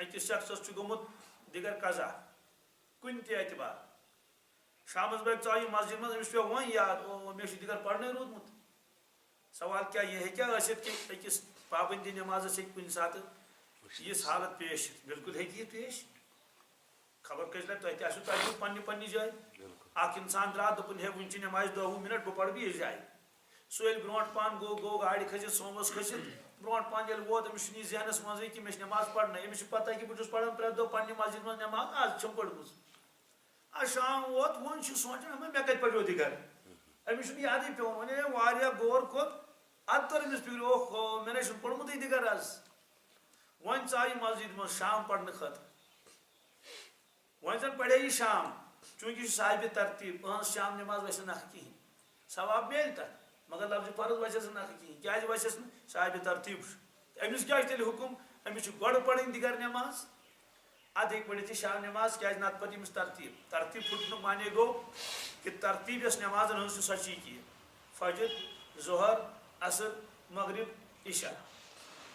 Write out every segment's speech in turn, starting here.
أکِس شخصس چھُ گوٚمُت دِگر قضا کُنہِ تہِ اعتبار شامس بیگ ژایہِ مسجد منٛز أمِس پیوٚو وۄنۍ یاد مےٚ چھُ دِگر پرنٕے روٗدمُت سوال کیٛاہ یہِ ہیٚکیٛاہ ٲسِتھ کہِ أکِس پابندی نٮ۪مازس ہیٚکہِ کُنہِ ساتہٕ یِژھ حالت پیش یِتھ بِلکُل ہیٚکہِ یہِ پیش خبر کٔژِ لٹہِ تۄہہِ تہِ آسیو تجرُبہٕ پننہِ پننہِ جایہِ اکھ انسان درٛاو دوٚپُن ہے وُنہِ چھِ نٮ۪مازِ 10 مِنٹ بہٕ پرٕ بیٚیِس جایہِ سُہ ییٚلہِ برونٛٹھ پہن گوٚو گاڑِ کھٔسِتھ سوموس کھٔسِتھ برونٛٹھ پہن ییٚلہِ ووت أمِس چھُنہٕ یہِ ذہنس منٛزٕے کہِ مےٚ چھِ نٮ۪ماز پرنٕے أمِس چھِ پتہ کہِ بہٕ چھُس پران پرٛٮ۪تھ دۄہ پننہِ مسجد منٛز نٮ۪ماز آز چھَم پٔرمٕژ آز شام ووت وۄنۍ چھُ سونٛچان مےٚ کتہِ پڑیو دِگر أمِس چھُنہٕ یادٕے پیوٚان وۄنۍ ییٚلہِ أمۍ واریاہ غور کوٚر ادٕ توٚر أمِس فِکرِ اوہ مےٚ نَے چھُنہٕ پوٚرمُتٕے دِگر آز وۄنۍ ژایہِ مسجد منٛز شام پرنہٕ خٲطرٕ وۄنۍ زن پرے یہِ شام چوٗنٛکہِ یہِ چھُ صاحبِ ترتیٖب أہٕنٛز شام نٮ۪ماز وسٮ۪س نکھٕ کِہینۍ ثواب میلہِ تتھ مگر لفظِ فرض وسٮ۪س نہٕ نکھٕ کِہینۍ کیٛازِ وسٮ۪س نہٕ صاحبِ ترتیٖب چھُ أمِس کیٛاہ چھُ تیٚلہِ حُکُم أمِس چھُ گۄڈٕ پرٕنۍ دِگر نٮ۪ماز ادٕ ہیٚکہِ پٔرِتھ یہِ شام نٮ۪ماز کیٛازِ نتہٕ پتہٕ أمِس ترتیٖب ترتیٖب پھٕٹنُک معنے گوٚو کہِ ترتیٖب یۄس نٮ۪مازن ہٕنٛز چھِ سۄ چھِ یہِ کہِ فجر ظہر عصر مغرب عشاء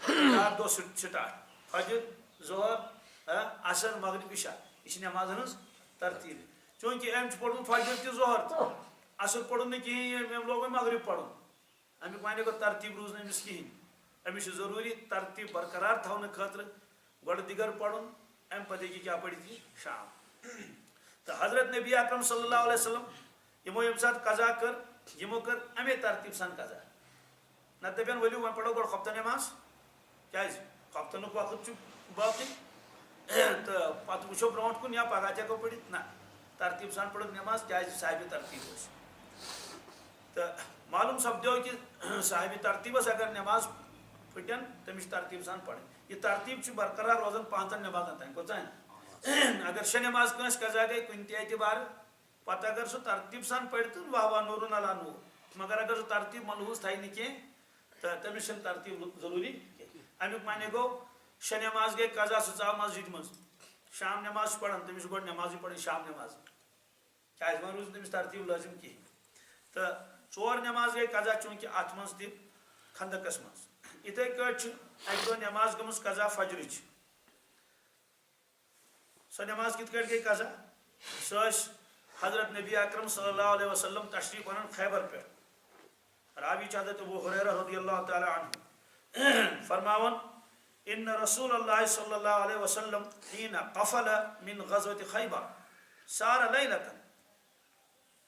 بیٛاکھ دۄہ سٹاٹ فجر ظہر عصر مغرب عشاء یہِ چھِ نٮ۪مازن ہٕنٛز ترتیٖب چوٗنٛکہِ أمۍ چھُ پوٚرمُت فجر تہِ ظہر تہِ عصر پوٚرُن نہٕ کِہینۍ أمۍ لوگ وۄنۍ مغرب پرُن امیُک معنے گوٚو ترتیٖب روٗز نہٕ أمِس کِہینۍ أمِس چھُ ضروٗری ترتیٖب برقرار تھاونہٕ خٲطرٕ گۄڈٕ دِگر پرُن امہِ پتہٕ ہیٚکہِ کیٛاہ پٔرِتھ یہِ شام تہٕ حضرت نبی اکرم صلی اللہ علیہ وسلم یِمو ییٚمہِ ساتہٕ قضا کٔر یِمو کٔر امے ترتیٖب سان قضا نتہٕ دپن ؤلِو وۄنۍ پرو گۄڈٕ خۄفتن نٮ۪ماز کیٛازِ خۄفتنُک وقت چھُ باقٕے تہٕ پتہٕ وٕچھو برونٛٹھ کُن یا پگاہ تہِ ہٮ۪کو پٔرِتھ نہ ترتیٖب سان پٔرٕکھ نٮ۪ماز کیٛازِ صاحبِ ترتیٖب ٲسۍ تہٕ معلوٗم سپدیو کہِ صاحبِ ترتیٖبس اگر نٮ۪ماز پھٕٹن تٔمِس چھِ ترتیٖب سان پرٕنۍ یہِ ترتیٖب چھُ برقرار روزان 5 نٮ۪مازن تانۍ کۭژاہ اگر 6 نٮ۪ماز کٲنٛسہِ قضا گٔے کُنہِ تہِ اعتبارٕ پتہٕ اگر سُہ ترتیٖب سان پرِ تہٕ واہ واہ نوٗرُن علا نوٗر مگر اگر سُہ ترتیٖب ملحوٗظ تھایہِ نہٕ کینٛہہ تہٕ تٔمِس چھنہٕ ترتیٖب ضروٗری کینٛہہ امیُک معنے گوٚو 6 نٮ۪ماز گٔے قضا سُہ ژاو مسجد منٛز شام نٮ۪ماز چھُ پران تٔمِس چھُ گۄڈٕ نٮ۪مازٕے پرٕنۍ شام نٮ۪ماز کیٛازِ وۄنۍ روٗز نہٕ تٔمِس ترتیٖب لٲزِم کِہینۍ تہٕ 4 نٮ۪ماز گٔے قضا چوٗنٛکہِ اتھ منٛز تہِ خندقس منٛز یِتھے کٲٹھۍ چھِ اکہِ دۄہ نٮ۪ماز گٔمٕژ قضا فجرٕچ سۄ نٮ۪ماز کِتھ کٲٹھۍ گٔے قضا سۄ ٲسۍ حضرت نبی اکرم صلی اللہ علیہ وسلم تشریٖف انان خیبر پٮ۪ٹھ راوی چھُ حضرت ابوٗ ہُریرہ رضی اللہ تعالیٰ عنہ فرماوان ان رسول اللہ صلی اللہ علیہ وسلم حین قفل من غزوة خیبر سار لیلتن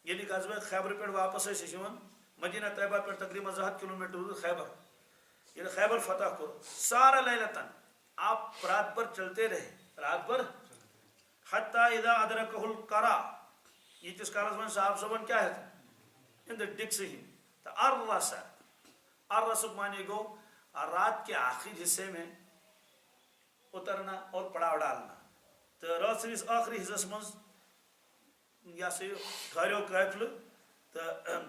ییٚلہِ غزوہ خیبر پٮ۪ٹھ واپس ٲسۍ أسۍ یِوان مدینہ طیبہ پٮ۪ٹھ تقریٖباً 2 ہتھ کِلوٗمیٖٹر روٗد خیبر ییٚلہِ خیبر فتح کوٚر سار لیلتن آپ رات بھر چلتے رہے رات بھر حتیٰ اذا ادرکہ القرا ییٖتِس کالس وۄنۍ صاحب صٲبن کیٛاہ ہٮ۪تھ اِن دَ ڈِکسٕے تہٕ ارسُک معنے گوٚو رات کے آخری حصے میں اترنا اور پڑاو ڈالنا تہٕ رٲژ سٕنٛدِس ٲخری حِصس منٛز یہِ ہسا یہِ ٹھہریو قٲفلہٕ تہٕ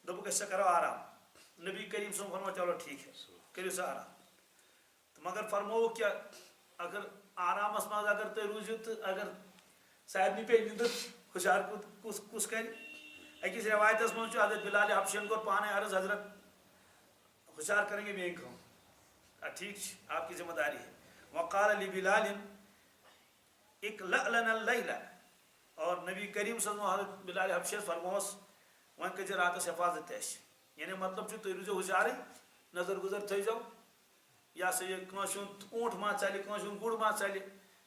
دوٚپُکھ أسۍ ہسا کرو آرام نبی کریم صٲبن فرمو چلو ٹھیٖک ہے کٔرِو سا آرام تہٕ مگر فرمووُکھ کہِ اگر آرامس منٛز اگر تُہۍ روٗزِو تہٕ اگر سارنٕے پیٚیہِ نِندٕر ہُشار کُس کرِ أکِس رٮ۪وایتس منٛز چھُ حضرت بلال حبشین کوٚر پانے عرض حضرت ہُشار کریں گے میٛٲنۍ کٲم ٹھیٖک چھِ آپ کی ذمہ داری ہے وقال لبلال اقلع لنا اللیل اور نبی کریم صلی اللہ علیہ وسلم حضرت بلال حبشیس فرمووس وۄنۍ کٔرۍزِ راتس حفاظت تہِ اَسہِ یعنی مطلب چھُ تُہۍ روٗزِو ہُشارٕے نظر گُزر تھٲیزیو یہِ ہسا یہِ کٲنٛسہِ ہُنٛد اوٗنٛٹ ما ژلہِ کٲنٛسہِ ہُنٛد گُر ما ژلہِ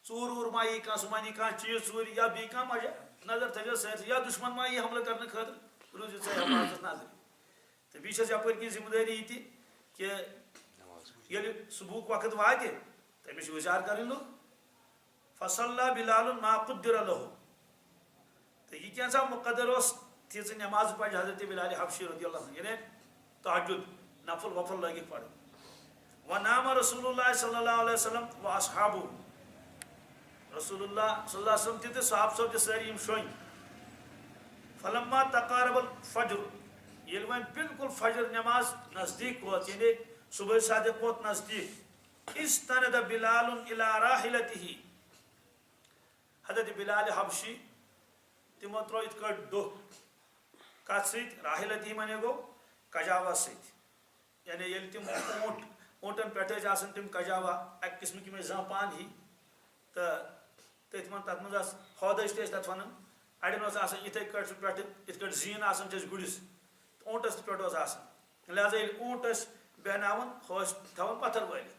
ژوٗر ووٗر ما یی کانٛہہ سُہ ما نی کانٛہہ چیٖز ژوٗرِ یا بیٚیہِ کانٛہہ مجا نظر تھٲیزیو سٲرسٕے یا دُشمن ما یی حملہٕ کرنہٕ خٲطرٕ روٗزِو ژٕ حفاظتس نظرِ تہٕ بیٚیہِ چھس یپٲرۍ کِنۍ ذمہٕ دٲری یہِ تہِ کہِ ییٚلہِ صُبحُک وقت واتہِ تٔمِس چھِ ہُشار کرٕنۍ لُکھ فصلى بلال ما قدر له تہٕ یہِ کینٛژھا مُقدر اوس تیٖژٕ نٮ۪ماز پرِ حضرت بلال حبشی رضی اللہ عنہ یعنی تہجد نفل وفل لٲگِکھ پرٕنۍ ونام رسول اللہ صلی اللہ علیہ وسلم واصحابہ رسول اللہ صلی اللہ علیہ وسلم تہِ تہٕ صحابہٕ صٲب تہِ سٲری یِم شۄنٛگۍ فلما تقارب الفجر ییٚلہِ وۄنۍ بالکل فجر نٮ۪ماز نزدیٖک ووت یعنی صبح صادق ووت نزدیٖک استند بلال الى راحلته حضرت بلال حبشی تِمو ترٛوو یِتھ کٲٹھۍ دۄہ کتھ سۭتۍ راحلتی معنے گوٚو کجاوس سۭتۍ یعنی ییٚلہِ تِم اوٗنٛٹ اونٹن پہ آسان تم کجاوا اک قسم کی زان پان ہی تو تھی من تر مز ہودج تھی تک ونان اڑین اتھے کٹ پہ زین آسان گڑس اونٹس پہ لہذا اونٹس بہناون تھوان پتھر ولت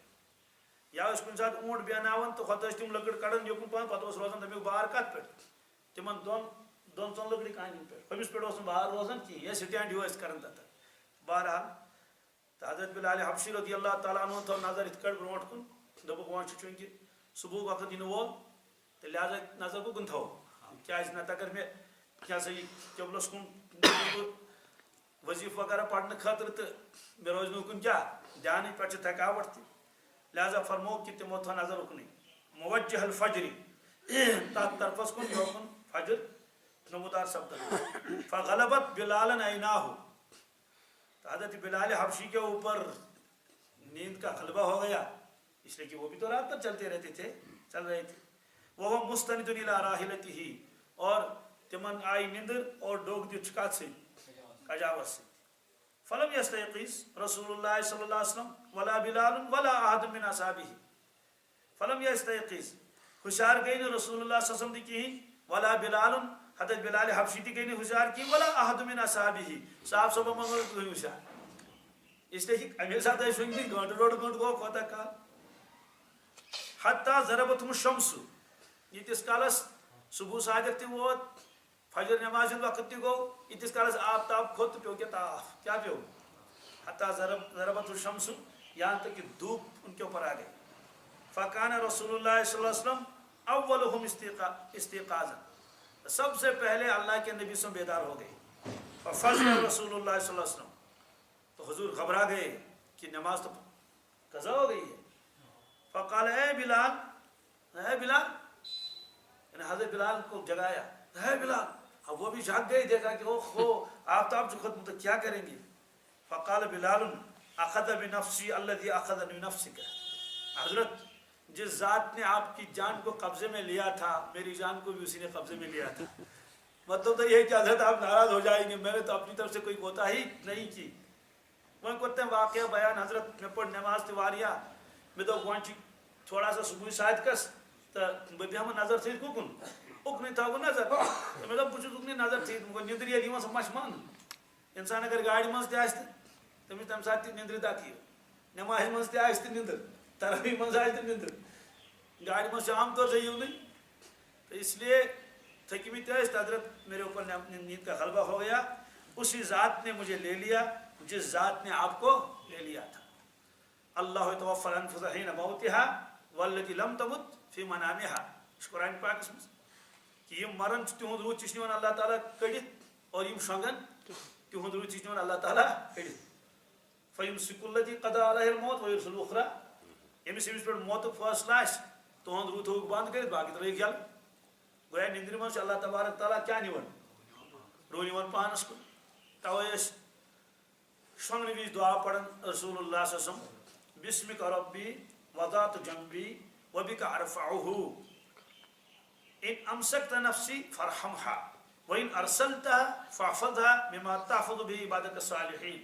یا کن سات اونٹ بہناون تو ہوت تم لکڑ کڑان یوکن پہن پتہ روزان تمیک بار کت پہ تمن دون ژون لکڑ کانین پہ ہمس پہ بار روزان کہین یہ سٹینڈ ہیو کران تتھ بہرحال تو حضرت بلال حبشی رضی اللہ تعالیٰ عنہ تھو نظر ات کٹ برو کن دپک وہاں چونکہ صبح وقت ین وول تو لہذا نظر کن تھو کیا نت اگر میں کیا سا یہ قبلس کن وظیف وغیرہ پڑھنے خاطر تو مے روز نکن کیا دھیان پہ تھکاوٹ تھی لہذا فرمو کہ تمو تھو نظر اکنی موجہ الفجری تات طرفس کن یوکن فجر نمودار سپدن فغلبت بلالن عیناہ حضرت بلال حبشی کے اوپر نیند کا غلبہ ہو گیا اس لیے کہ وہ بھی تو رات پر چلتے رہتے تھے چل رہے تھے وہ مستند الی راحلتہ اور تمن آئی نندر اور ڈوگ دی چکات سے کجاوت سے فلم یستیقظ رسول اللہ صلی اللہ علیہ وسلم ولا بلال ولا احد من اصحابہ فلم یستیقظ ہوشیار گئی نہیں رسول اللہ صلی اللہ علیہ وسلم کی ولا بلال حضرت بلال حبشی تھی گئی ہوشیار کی ولا احد من اصحابہ صاحب صبح منگل کوئی ہوشیار اس لیے کہ امی ساتھ ہے سنگی گھنٹ ڈوڑ گھنٹ گو کھوتا کا حتی ضربتہم الشمس یتس کالس صبح صادق تھی ووت فجر نماز وقت تھی گو یتس کالس آفتاب کھوت پیو کیا تاف کیا پیو حتی ضربت الشمس یہاں تک کہ دھوپ ان کے اوپر آ گئی فکان رسول اللہ صلی اللہ علیہ وسلم اولہم استيقاظا سب سے پہلے اللہ کے نبی سے بیدار ہو گئے ففزع رسول اللہ صلی اللہ علیہ وسلم تو حضور گھبرا گئے کہ نماز تو قضا ہو گئی ہے فقال اے بلال یعنی حضرت بلال کو جگایا اے بلال اب وہ بھی جاگ گئے دیکھا کہ اوہ آفتاب جو ختم تو کیا کریں گے فقال بلال اخذ بنفسی الذي اخذ بنفسك حضرت جس ذات نے آپ کی جان کو قبضے میں لیا تھا میری جان کو بھی اسی نے قبضے میں لیا تھا مطلب تو یہ کہ حضرت آپ ناراض ہو جائیں گے میں نے تو اپنی طرف سے کوئی کوتاہی نہیں کی وہ کرتے ہیں واقعہ بیان حضرت میں پڑھ نماز تیواریا میں تو وانچی تھوڑا سا صبح شاید کس تو بہت ہم نظر تھی کن اکنی تھا وہ نظر تو میں تو پوچھو اکنی نظر تھی نندری ہے دیوان سب مشمان انسان اگر گاڑی منز تھی آستے تو میں تم ساتھ نندری دا کی نماز منز تھی آستے نندر تراویح منز آستے نندر گاڑی منز سے عام طور سے یوں نہیں تو اس لیے تھکی تھی حضرت میرے اوپر نیند کا غلبہ ہو گیا اسی ذات نے مجھے لے لیا جس ذات نے آپ کو لے لیا تھا اللہ توفى الانفس حين موتها والتي لم تمت في منامها اس قرآن پاک میں کہ یہ مرن تہند روح چھ نوان اللہ تعالیٰ کڑت اور یم شونگن تہند روح چھ نوان اللہ تعالیٰ کڑت فیمسک الذی قضى علیہ الموت ویرسل الاخرى یمس یمس پہ موت فیصلہ آس تہند روح تھوک بند کرت باقی ترٲیِکھ یلہٕ گویا نندر من اللہ تبارک تعالیٰ کیا نوان روح نوان پانس کن توے شونگن وز دعا پڑھن رسول اللہ صلی اللہ علیہ وسلم بسمک ربی وضعت جنبی وبک ارفعہ ان امسکت نفسی فرحمها وان ارسلتها فاحفظها مما تحفظ به عبادك الصالحین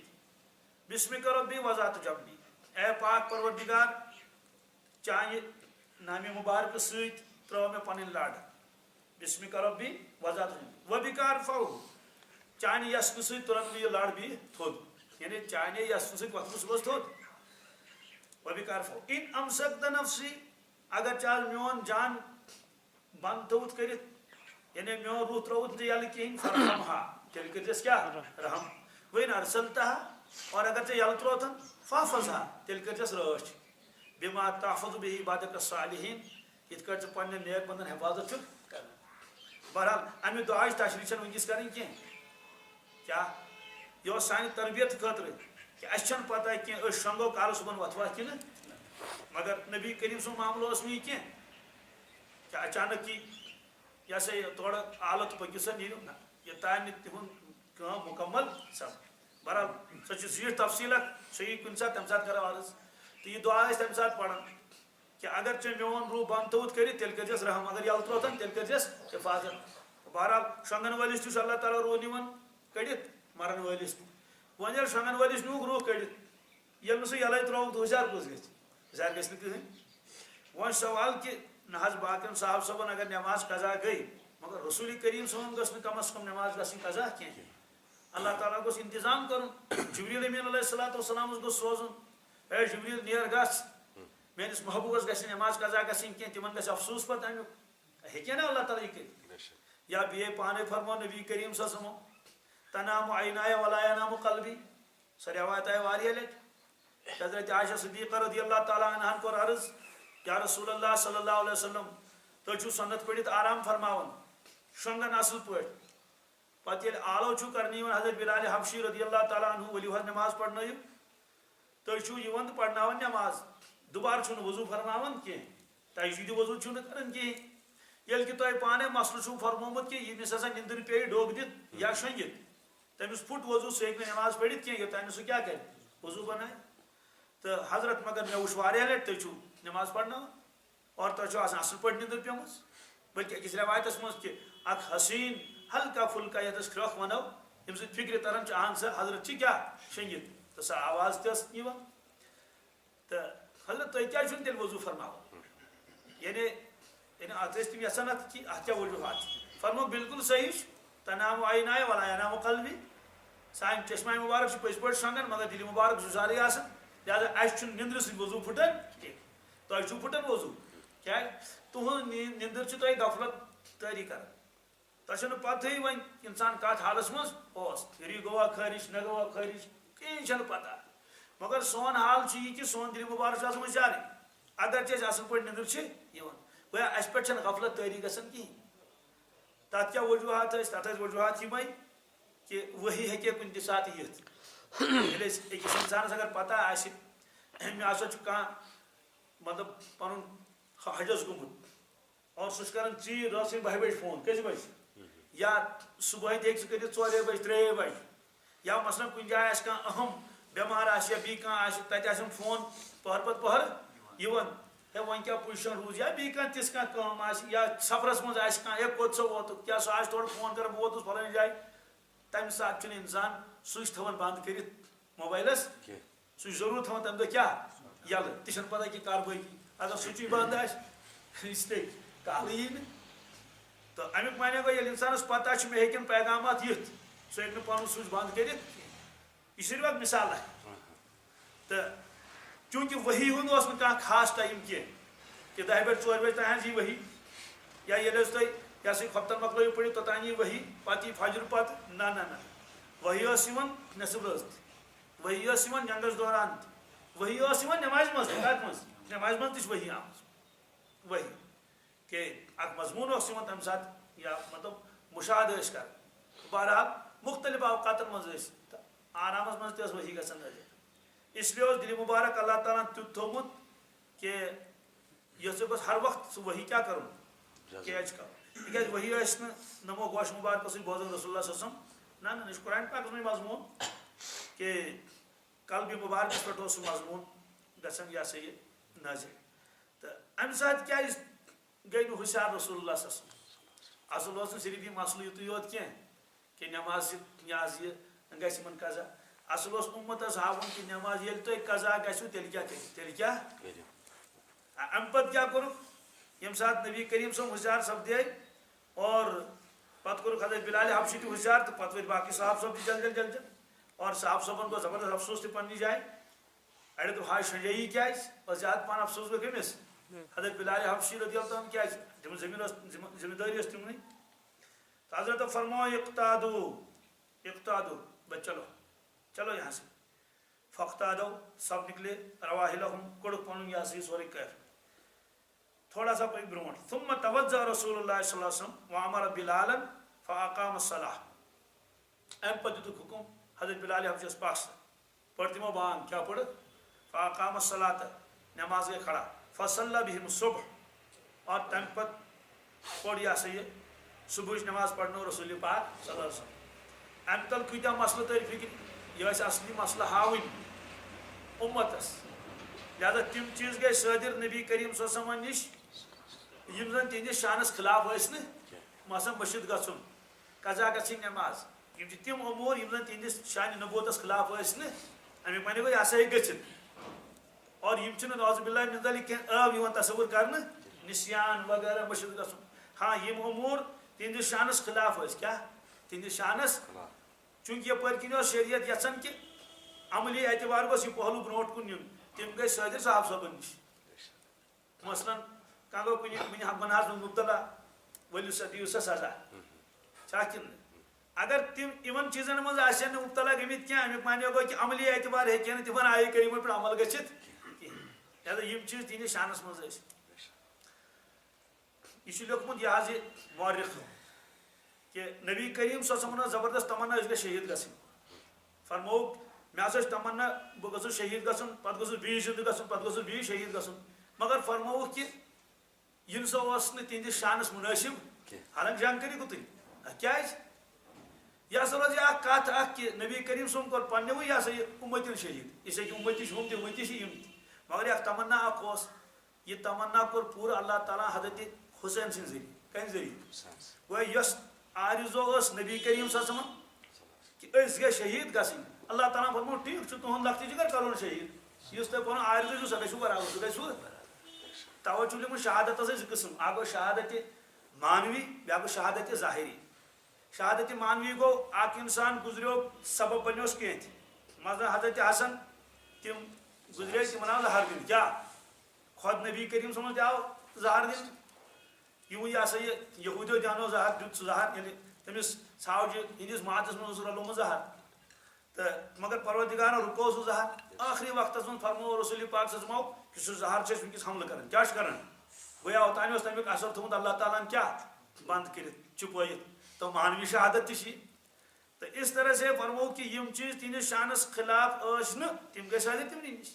بسمک ربی وضعت جنبی اے پاک پروردگار چاہیے نامی مبارک سیت ترو میں پنن لاڈ بسمک ربی وضعت جنبی وبک ارفعہ چاہیے یس سیت ترن بھی لاڈ بھی تھود یعنی چاہیے یس سیت وقت صبح تھود وبکارفو ان امسکت نفسی اگر چاہ میون جان بند تھوت کرت یعنی میون روح تروت یل کہین فرحمها تیل کرجس کیا رحم وین ارسلتها اور اگر چاہ یل تروتن فافظها تیل کرجس رچ بما تحفظ به عبادك الصالحین ات کر پنن نیک بندن حفاظت چھ بہرحال امی دعا تشریح چھ ونکس کریں کیا یہ سانی تربیت خاطر کہ اچھن پتہ کہ اس شنگو کال صبح وتھوا کن مگر نبی کریم سن معاملہ اس میں کیا کہ اچانک کی یہ سا تھوڑا حالت پکس نیرو نا یہ تان تہد مکمل سب بہرحال سو زیٹھ تفصیلت صحیح کن سات تمہ سات کرو عرض تو یہ دعا تمہ سات پڑھان کہ اگر چھ میون روح بند تھوت کر تیل کرجس رحم اگر یل تروتن تیل کرجس حفاظت بہرحال شنگن ولس تہ اللہ تعالیٰ روح نوان کڑت مرن ولس ون یل شنگن ولس نیوک روح کڑت یل سہ یلے تروک تو ہشار کس ہشار گھس کہین وہ سوال کہ نہ باقین صاحب صبن اگر نماز قضا گئی مگر رسول کریم صن گھس کم از کم نماز گھن قضا کی اللہ تعالیٰ گوس انتظام کرن جبریل امین علیہ الصلوۃ والسلام گوس سوزن اے جبریل نیر گھس میس محبوبس گھس نماز قضا گھن کی تمن گھس افسوس پتہ امیک ہیکہ نا اللہ تعالیٰ یہ یا بیے پانے فرمو نبی کریم صلی اللہ علیہ وسلم تنام عینائے ولا ینام قلبی سہ روایت آئی واریاہ لٹ حضرت عائشہ صدیقہ رضی اللہ تعالیٰ عنہ کور عرض یا رسول اللہ صلی اللہ علیہ وسلم تُہۍ چھو سنت پڑھت آرام فرماون شونگن اصل پٲٹھۍ پتہٕ ییٚلہِ آلو چھو کرنہٕ یِوان حضرت بلال حبشی رضی اللہ تعالیٰ عنہ ؤلِو حظ نماز پرنٲیِو تُہۍ چھو یِوان تہٕ پرناوان نماز دوبارٕ چھُنہٕ وضوٗ فرماوان کینٛہہ تجدیٖد وضوٗ چھُو نہٕ کران کِہیٖنۍ ییٚلہِ کہِ تۄہہِ پانے مسلہٕ چھُو فرمومُت کہِ ییٚمِس ہسا نِندٕر پیٚیہِ ڈوٚگ دِتھ یا شۄنٛگِتھ تٔمِس پھُٹ وضوٗ سُہ ہیٚکہِ نہٕ نماز پٔرِتھ کینٛہہ یوٚتانۍ نہٕ سُہ کیٛاہ کرِ وضوٗ بنایہِ تہٕ حضرت مگر مےٚ وٕچھ واریاہ لٹہِ تُہۍ چھُو نماز پرناوان اور تۄہہِ چھو آسان اصل پٲٹھۍ نِندٕر پیٚمٕژ بٔلکہِ أکِس رٮ۪وایتس منٛز کہِ اکھ حسیٖن ہلکا پھُلکا یتھ کھرٛکھ ونو ییٚمہِ سۭتۍ فِکرِ تران چھِ اہن سا حضرت چھِ کیٛاہ شۄنٛگِتھ تہٕ سۄ آواز تہِ ٲس یِوان تہٕ حضرت تُہۍ کیٛازِ چھُنہٕ تیٚلہِ وضوٗ فرماوان یعنی اتھ ٲسۍ تِم یژھان اتھ کہِ اتھ کیٛاہ وجوٗہات چھِ فرمو بالکل صحیح چھُ تنام عینائے ولا ینام قلبی سانہِ چشمہ مبارک چھِ پٔزۍ پٲٹھۍ شۄنٛگان مگر دِلہِ مبارک زُزارٕے آسان لہذا اسہِ چھُنہٕ نِندرِ سۭتۍ وضوٗ پھٕٹان کینٛہہ تۄہہِ چھُو پھٕٹان وضوٗ کیٛازِ تُہنٛز نِندٕر چھِ تۄہہِ غفلت تٲری کران تۄہہِ چھو نہٕ پتہٕے وۄنۍ انسان کتھ حالس منٛز اوس پھِرِ گوٚوا خٲرِش نہ گوٚوا خٲرِش کِہیٖنۍ چھنہٕ پتہ مگر سون حال چھُ یہِ کہِ سون دِلہِ مبارک چھُ آسان ہُشارٕے اگرچہِ اَسہِ اصل پٲٹھۍ نِندٕر چھِ یِوان گویا اسہِ پٮ۪ٹھ چھنہٕ غفلت تٲری گژھان کِہیٖنۍ تتھ کیٛاہ وجوٗہات ٲسۍ تتھ ٲسۍ وجوٗہات یِمے کہِ ؤحی ہیٚکہِ کُنہِ تہِ ساتہٕ یِتھ ییٚلہِ أسۍ أکِس انسانس اگر پتہ آسہِ مےٚ ہسا چھُ کانٛہہ مطلب پنُن حجس گوٚمُت اور سُہ چھُ کران ژیٖرۍ رٲژ سٕنٛدِ 12 بجہِ فون کٔژِ بجہِ یا صبحٲے تہِ ہیٚکہِ سُہ کٔرِتھ 4 بجہِ 3 بجہِ یا مثلاً کُنہِ جایہِ آسہِ کانٛہہ اہم بٮ۪مار آسہِ یا بیٚیہِ کانٛہہ آسہِ تتہِ آسٮ۪م فون پٔہر پتہٕ پٔہر یِوان ہے وۄنۍ کیٛاہ پُزِشن روٗز یا بیٚیہِ کانٛہہ تِژھ کانٛہہ کٲم آسہِ یا سفرس منٛز آسہِ کانٛہہ ہے کوٚت سا ووتُکھ کیٛاہ سُہ آسہِ تورٕ فون کران بہٕ ووتُس فلٲنۍ جایہِ تمہِ ساتہٕ چھُنہٕ انسان سُچ تھاوان بنٛد کٔرِتھ موبایلس سُہ چھُ ضروٗر تھاوان تمہِ دۄہ کیٛاہ یلہٕ تہِ چھنہٕ پتہ کہِ کر بٲگی اگر سُچی بنٛد آسہِ اس لیے کالہٕ یی نہٕ تہٕ امیُک معنی گوٚو ییٚلہِ انسانس پتہ چھُ مےٚ ہیٚکن پیغامات یِتھ سُہ ہیٚکہِ نہٕ پنُن سُچ بنٛد کٔرِتھ کینٛہہ یہِ چھِ صرف اکھ مثال تہٕ چوٗنٛکہِ ؤحی ہُنٛد اوس نہٕ کانٛہہ خاص ٹایم کینٛہہ کہ 10 بجہِ 4 بجہِ تام حظ یی ؤحی یا ییٚلہِ حظ تُہۍ یہِ ہسا یہِ خۄفتن مۄکلٲیِو پٔرِتھ توٚتام یی ؤحی پتہٕ یی فجر پتہٕ نہ ؤحی ٲس یِوان نٮ۪صٕف رٲژ تہِ ؤحی ٲس یِوان جنگس دوران تہِ ؤحی ٲس یِوان نٮ۪مازِ منٛز تہِ کتھ منٛز نٮ۪مازِ منٛز تہِ چھِ ؤحی آمٕژ ؤحی کہ اکھ مضموٗن اوس یِوان تمہِ ساتہٕ یا مطلب مُشاہدٕ ٲسۍ کران بہرحال مُختلف اوقاتن منٛز ٲسۍ تہٕ آرامس منٛز تہِ ٲس ؤحی گژھان نٲزِل اس لیے اوس دِلہِ مُبارک اللہ تعالیٰ ہن تیُتھ تھوٚومُت کہ یۄس گوٚژھ ہر وقت سُہ ؤحی کیٛاہ کرُن کیچ کرُن تِکیٛازِ ؤحی ٲسۍ نہٕ نمو گوش مُبارکس سۭتۍ بوزان رسول اللہ صلی اللہ علیہ وسلم نہ یہِ چھُ قرآنِ پاکس منٛز مضموٗن کہ قلبہِ مُبارکس پٮ۪ٹھ اوس سُہ مضموٗن گژھان یہِ ہسا یہِ نٲزِل تہٕ امہِ ساتہٕ کیٛازِ گٔے نہٕ ہُشار رسول اللہ صلی اللہ علیہ وسلم اصل اوس نہٕ صرف یہِ مسلہٕ یُتُے یوت کینٛہہ کہ نٮ۪ماز یہِ حظ یہِ گژھِ یِمن قضا اصل اوس اُمتس ہاوُن کہ نٮ۪ماز ییٚلہِ تۄہہِ قضا گژھِوٕ تیٚلہِ کیٛاہ کٔرِو تیٚلہِ کیٛاہ امہِ پتہٕ کیٛاہ کوٚرُکھ ییٚمہِ ساتہٕ نبی کریم صٲب ہُشار سپدے اور پتہٕ کوٚرُکھ حضرت بلال حبشی تہِ ہُشار تہٕ پتہٕ ؤتھۍ باقٕے صحابہ صٲب تہِ جلدی جلدی اور صحابہ صٲبن گوٚو زبردست افسوس تہِ پننہِ جایہِ اڑِ دوٚپ ہاے شۄنٛجٲیی کیٛازِ اور زیادٕ پہن افسوس گوٚو کٔمِس حضرت بلال حبشی رضی اللہ عنہ کیٛازِ تِمن زٔمیٖن ٲس ذمہٕ دٲری ٲس تِمنٕے تہٕ حضرت فرمو اقتادو بس چلو چلو یہاں سے فاقتادو سب نکلے رواحلہم کوٚڑُکھ پنُن یہِ ہسا یہِ سورُے کٔر تھوڑا سا پٔکۍ برونٛٹھ ثم توجہ رسول اللہ صلی اللہ علیہ وسلم وامر بلالن فاقام الصلاۃ امہِ پتہٕ دِتُکھ حُکم حضرت بلال حبشیس پاس پٔر تِمو بانگ کیٛاہ پٔرٕکھ فاقام الصلاۃ نٮ۪ماز گٔے کھڑا فصلی بِہِم الصبح اور تمہِ پتہٕ پوٚر یہِ ہسا یہِ صبحٕچ نٮ۪ماز پرنو رسول پاک صلی اللہ علیہ وسلم امہِ تل کۭتیاہ مسلہٕ تٔرۍ فِکرِ یہِ ٲسۍ اصلی مسلہٕ ہاوٕنۍ اُمتس لہذا تِم چیٖز گٔے صٲدِر نبی کریم صلی اللہ علیہ وسلم نِش یِم زن تِہنٛدِس شانس خلاف ٲسۍ نہٕ مثلاً مٔشِد گژھُن قضا گژھٕنۍ نٮ۪ماز یِم چھِ تِم اموٗر یِم زن تِہنٛدِس شانہِ نبوتس خلاف ٲسۍ نہٕ امیُک معنی گوٚو یہِ ہسا ہیٚکہِ گٔژھِتھ اور یم چھنہ نعوذ باللہ من ذلک اب یوان تصور کرنے نسیان وغیرہ مشد گژھن. ہاں یم امور تہندس شانس خلاف ٲسۍ کیا تہندس شانس چونکہ یپٲرۍ کِنۍ اوس شریعت یژھان کہ عملی اعتبار گوٚژھ یہِ پہلو برونٛٹھ کُن نیُن تِم گٔے صٲدِر صاحب صٲبن نِش مثلاً کانٛہہ گوٚو کُنہِ گۄناہس منٛز مُبتلا ؤلِو سا دِیِو سا سزا چھا کِنہٕ اگر تِم یِمن چیٖزن منٛز آسن نہٕ مُبتلا گٔمٕتۍ کینٛہہ امیُک معنی گوٚو کہِ عملی اعتبار ہیٚکہِ نہٕ تِمن آیہِ کریٖمن پٮ۪ٹھ عمل گٔژھِتھ کِہیٖنۍ لہذا یِم چیٖز تِہنٛدِس شانس منٛز ٲسۍ. یہ چھُ لیوکھمُت یہِ حظ یہِ مورخ کہ نبی کریم صلی اللہ علیہ وسلم زبردست تمنا أسۍ گژھِ شہید گژھٕنۍ فرمووُکھ مےٚ ہسا چھِ تمنا بہٕ گوٚژھُس شہید گژھُن پتہٕ گوٚژھُس بیٚیہِ زِندٕ گژھُن پتہٕ گوٚژھُس بیٚیہِ شہید گژھُن مگر فرمووُکھ کہ یہِ نسا اوس نہٕ تِہنٛدِس شانس مُنٲسِب حالانکہِ جنگ کٔرِو گُتٕلۍ کیازِ یہ ہسا روزِ اکھ کتھ اکھ کہ نبی کریم صٲبن کوٚر پننیوٕے یہ ہسا یہِ اُمتیُن شہید یہِ ہیٚکہِ اُمتی چھِ ہُم تہِ اُمتی چھِ یِم تہِ مگر یتھ تمنا اکھ اوس یہ تمنا کوٚر پوٗرٕ اللہ تعالیٰ حضرت حسین سٕنٛدِ ذٔریعہٕ کمہِ ذٔریعہٕ گوٚو یۄس آرزو ٲس نبی کریم صلی اللہ علیہ وسلم کہ أسۍ گٔژھۍ شہید گژھٕنۍ اللہ تعالیٰ فرموو ٹھیٖک چھُ تُہُنٛد لۄکٹہِ جگر کرون شہید یُس تۄہہِ پنُن آرزو چھُ سۄ گژھِوٕ برابر سُہ گژھِوٕ توے چھُ لیوٚکھمُت شہادت ٲسۍ زٕ قٕسم اکھ گوٚو شہادت مانوی بیاکھ گوٚو شہادت ظاہری. شہادت مانوی گوٚو اکھ انسان گُزریو سبب بنیوس کینٛہہ تہِ مثلاً حضرت حسن تِم گُزرے تِمن آو زہر دِنہٕ کیٛاہ خۄد نبی کریم صٲبن تہِ آو زہر دِنہٕ یِمو یہِ ہسا یہِ یہوٗدیو تہِ انو زہر دیُت سُہ زہر ییٚلہِ تٔمِس ژھاوجہِ ہِنٛدِس ماتس منٛز اوس رلومُت زہر تہٕ مگر پروردِگارن رُکو سُہ زہر ٲخری وقتس منٛز فرموو رسول پاک صلی اللہ علیہ وسلم کہ سُہ زہر چھِ أسۍ وٕنکیٚس حملہٕ کران کیٛاہ چھِ کران گویا اوتانۍ اوس تمیُک اثر تھوٚومُت اللہ تعالیٰ ہن کیٛاہ بنٛد کٔرِتھ چھُپٲیِتھ تو مانوی شہادت تہِ چھِ تو اس طرح سے فرموو کہ یم چیٖز تِہنٛدِس شانس خلاف ٲسۍ نہٕ تِم گٔژھۍ حظ تِمنٕے نِش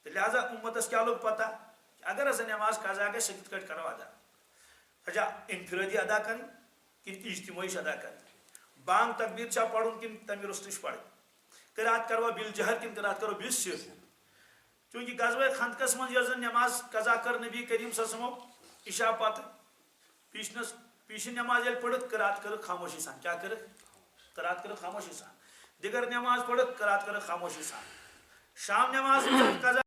تہٕ لہذا اُمتس کیٛاہ لوٚگ پتہ اگر ہسا نٮ۪ماز قضا گژھِ سۄ کِتھ کٲٹھۍ کرو ادا سۄ انفرٲدی ادا کرٕنۍ کِنہٕ اجتمٲعی چھِ ادا کرٕنۍ بانگ تقبیر چھا پرُن کِنہٕ تمہِ رُستٕے چھُ پرٕنۍ قرات کروا بالجہر کِنہٕ قرات کرو بالسر چوٗنٛکہِ غزوہ خندقس منٛز یۄس زن نٮ۪ماز قضا کٔر نبی کریم صلی اللہ علیہ وسلمو عشاء پتہٕ پیشن نٮ۪ماز ییٚلہِ پٔرٕکھ قرات کٔرٕکھ خاموشی سان کیٛاہ کٔرٕکھ قرات کٔرٕکھ خاموشی سان دِگر نٮ۪ماز پٔرٕکھ قرات کٔرٕکھ خاموشی سان شام نٮ۪ماز قضا